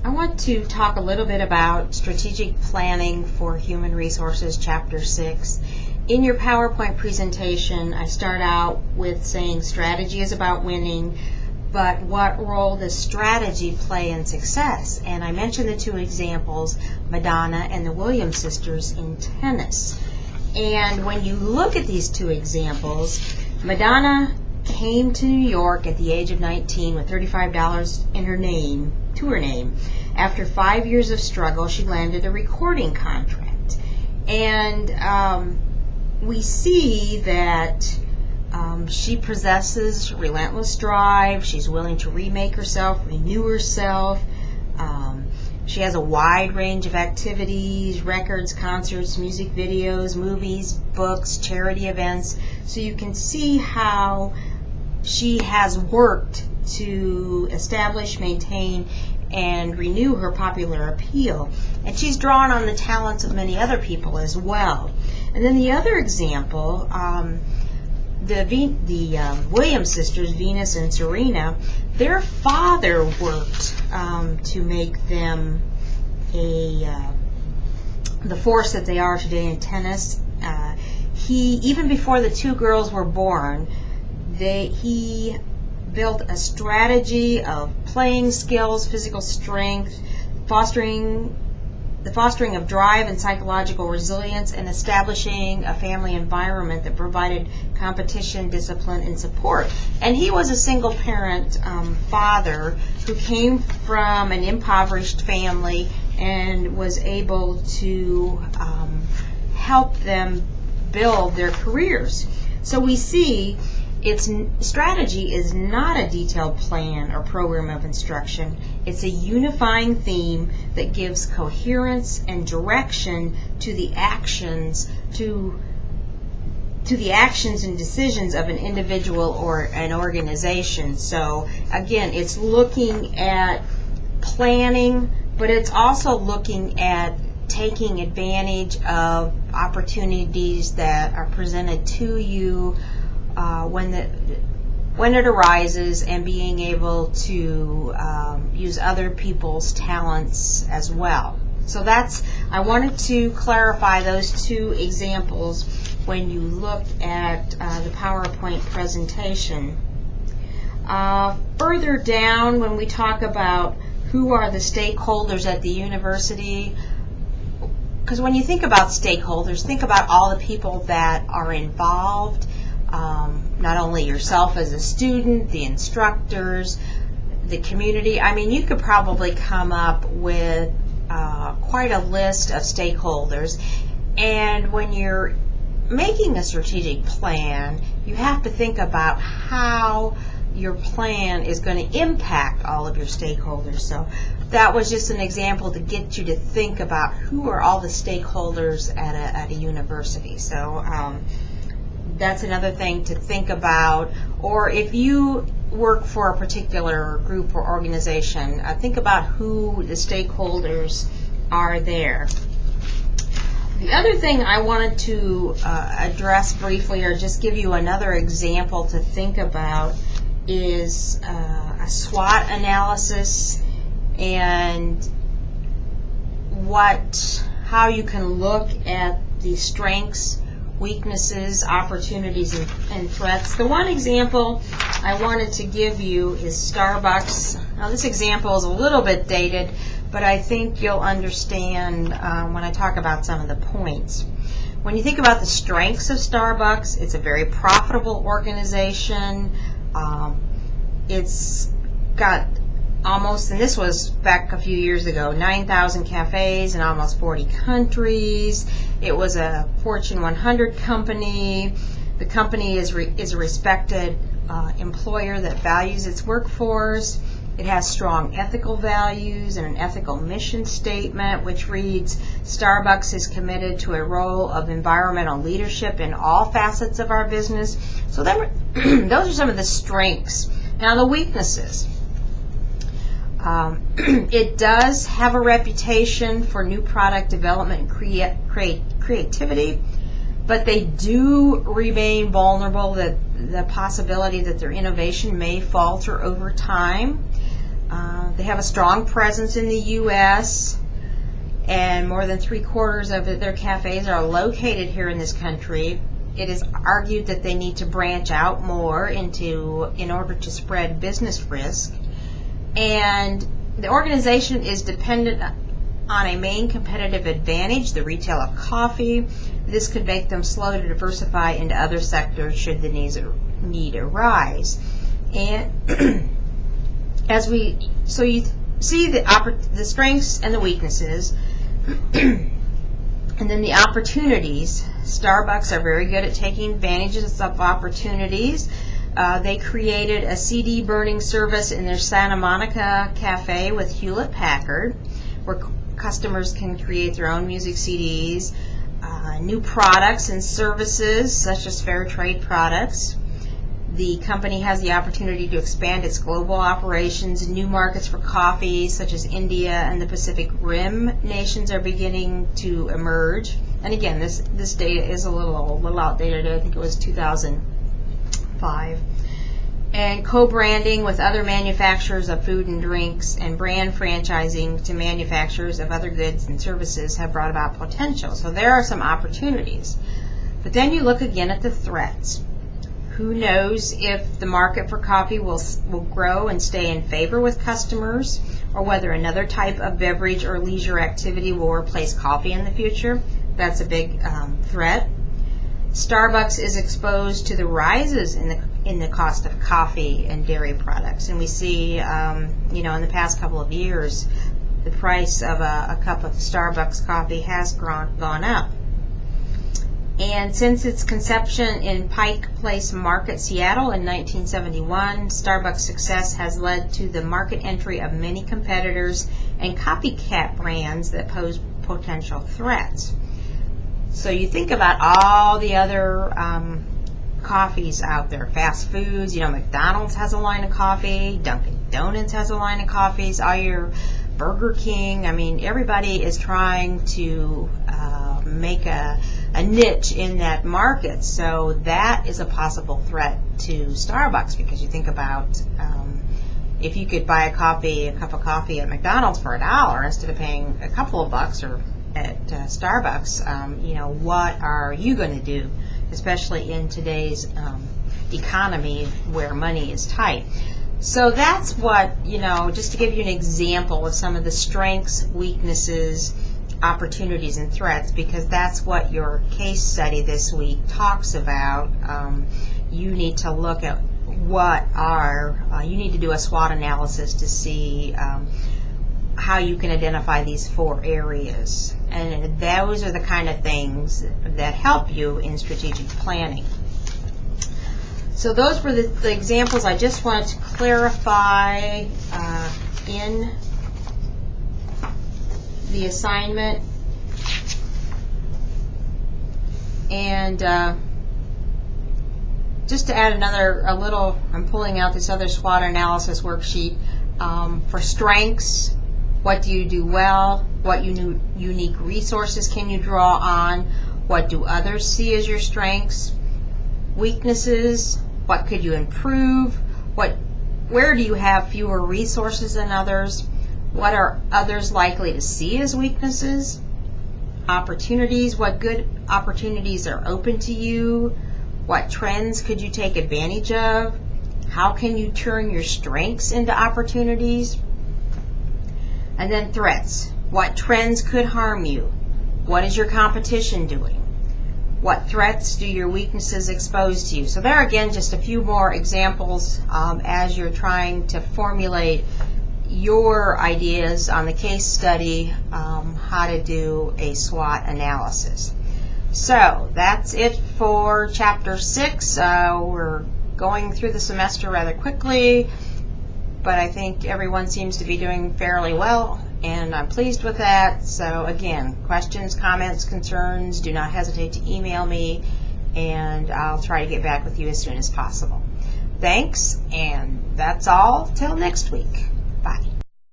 I want to talk a little bit about strategic planning for human resources, Chapter 6. In your PowerPoint presentation, I start out with saying strategy is about winning, but what role does strategy play in success? And I mentioned the two examples, Madonna and the Williams sisters in tennis. And when you look at these two examples, Madonna came to New York at the age of 19 with $35 in her name, to her name. After 5 years of struggle, she landed a recording contract. And we see that she possesses relentless drive. She's willing to remake herself, renew herself. She has a wide range of activities, records, concerts, music videos, movies, books, charity events. So you can see how she has worked to establish, maintain, and renew her popular appeal. And she's drawn on the talents of many other people as well. And then the other example, the Williams sisters, Venus and Serena, their father worked to make them the force that they are today in tennis. Even before the two girls were born, he built a strategy of playing skills, physical strength, the fostering of drive and psychological resilience, and establishing a family environment that provided competition, discipline, and support. And he was a single parent father who came from an impoverished family and was able to help them build their careers. So we see strategy is not a detailed plan or program of instruction. It's a unifying theme that gives coherence and direction to the actions and decisions of an individual or an organization. So again, it's looking at planning, but it's also looking at taking advantage of opportunities that are presented to you when it arises, and being able to use other people's talents as well. So I wanted to clarify those two examples when you look at the PowerPoint presentation. Further down, when we talk about who are the stakeholders at the university, because when you think about stakeholders, think about all the people that are involved. Not only yourself as a student, the instructors, the community. I mean, you could probably come up with quite a list of stakeholders. And when you're making a strategic plan, you have to think about how your plan is going to impact all of your stakeholders. So that was just an example to get you to think about who are all the stakeholders at a university. So that's another thing to think about. Or if you work for a particular group or organization, think about who the stakeholders are there. The other thing I wanted to address briefly, or just give you another example to think about, is a SWOT analysis and how you can look at the strengths, weaknesses, opportunities, and threats. The one example I wanted to give you is Starbucks. Now, this example is a little bit dated, but I think you'll understand when I talk about some of the points. When you think about the strengths of Starbucks, it's a very profitable organization. It's got almost, and this was back a few years ago, 9,000 cafes in almost 40 countries. It was a Fortune 100 company. The company is a respected employer that values its workforce. It has strong ethical values and an ethical mission statement, which reads, Starbucks is committed to a role of environmental leadership in all facets of our business. So those are some of the strengths. Now the weaknesses. It does have a reputation for new product development and creativity, but they do remain vulnerable to the possibility that their innovation may falter over time. They have a strong presence in the U.S., and more than 3/4 of their cafes are located here in this country. It is argued that they need to branch out more in order to spread business risk. And the organization is dependent on a main competitive advantage, the retail of coffee. This could make them slow to diversify into other sectors should the need arise. And so you see the strengths and the weaknesses, and then the opportunities. Starbucks are very good at taking advantages of opportunities. They created a CD burning service in their Santa Monica cafe with Hewlett Packard, where customers can create their own music CDs, new products and services such as fair trade products. The company has the opportunity to expand its global operations. New markets for coffee, such as India and the Pacific Rim nations, are beginning to emerge. And again, this data is a little outdated. I think it was 2005. And co-branding with other manufacturers of food and drinks and brand franchising to manufacturers of other goods and services have brought about potential. So there are some opportunities. But then you look again at the threats. Who knows if the market for coffee will grow and stay in favor with customers, or whether another type of beverage or leisure activity will replace coffee in the future. That's a big threat. Starbucks is exposed to the rises in the cost of coffee and dairy products, and we see, in the past couple of years, the price of a cup of Starbucks coffee has gone up. And since its conception in Pike Place Market, Seattle in 1971, Starbucks' success has led to the market entry of many competitors and copycat brands that pose potential threats. So you think about all the other coffees out there, fast foods, McDonald's has a line of coffee, Dunkin' Donuts has a line of coffees, all your Burger King, everybody is trying to make a niche in that market. So that is a possible threat to Starbucks, because you think about if you could buy a cup of coffee at McDonald's for $1 instead of paying a couple of bucks, or at Starbucks, what are you going to do, especially in today's economy where money is tight. So that's what, just to give you an example of some of the strengths, weaknesses, opportunities, and threats, because that's what your case study this week talks about. You need to look at you need to do a SWOT analysis to see how you can identify these 4 areas. And those are the kind of things that help you in strategic planning. So those were the examples I just wanted to clarify in the assignment. And just to add I'm pulling out this other SWOT analysis worksheet. For strengths, what do you do well? What unique resources can you draw on? What do others see as your strengths? Weaknesses, what could you improve? Where do you have fewer resources than others? What are others likely to see as weaknesses? Opportunities, what good opportunities are open to you? What trends could you take advantage of? How can you turn your strengths into opportunities? And then threats. What trends could harm you? What is your competition doing? What threats do your weaknesses expose to you? So there again, just a few more examples as you're trying to formulate your ideas on the case study, how to do a SWOT analysis. So that's it for Chapter 6. We're going through the semester rather quickly, but I think everyone seems to be doing fairly well, and I'm pleased with that. So again, questions, comments, concerns, do not hesitate to email me, and I'll try to get back with you as soon as possible. Thanks, and that's all till next week.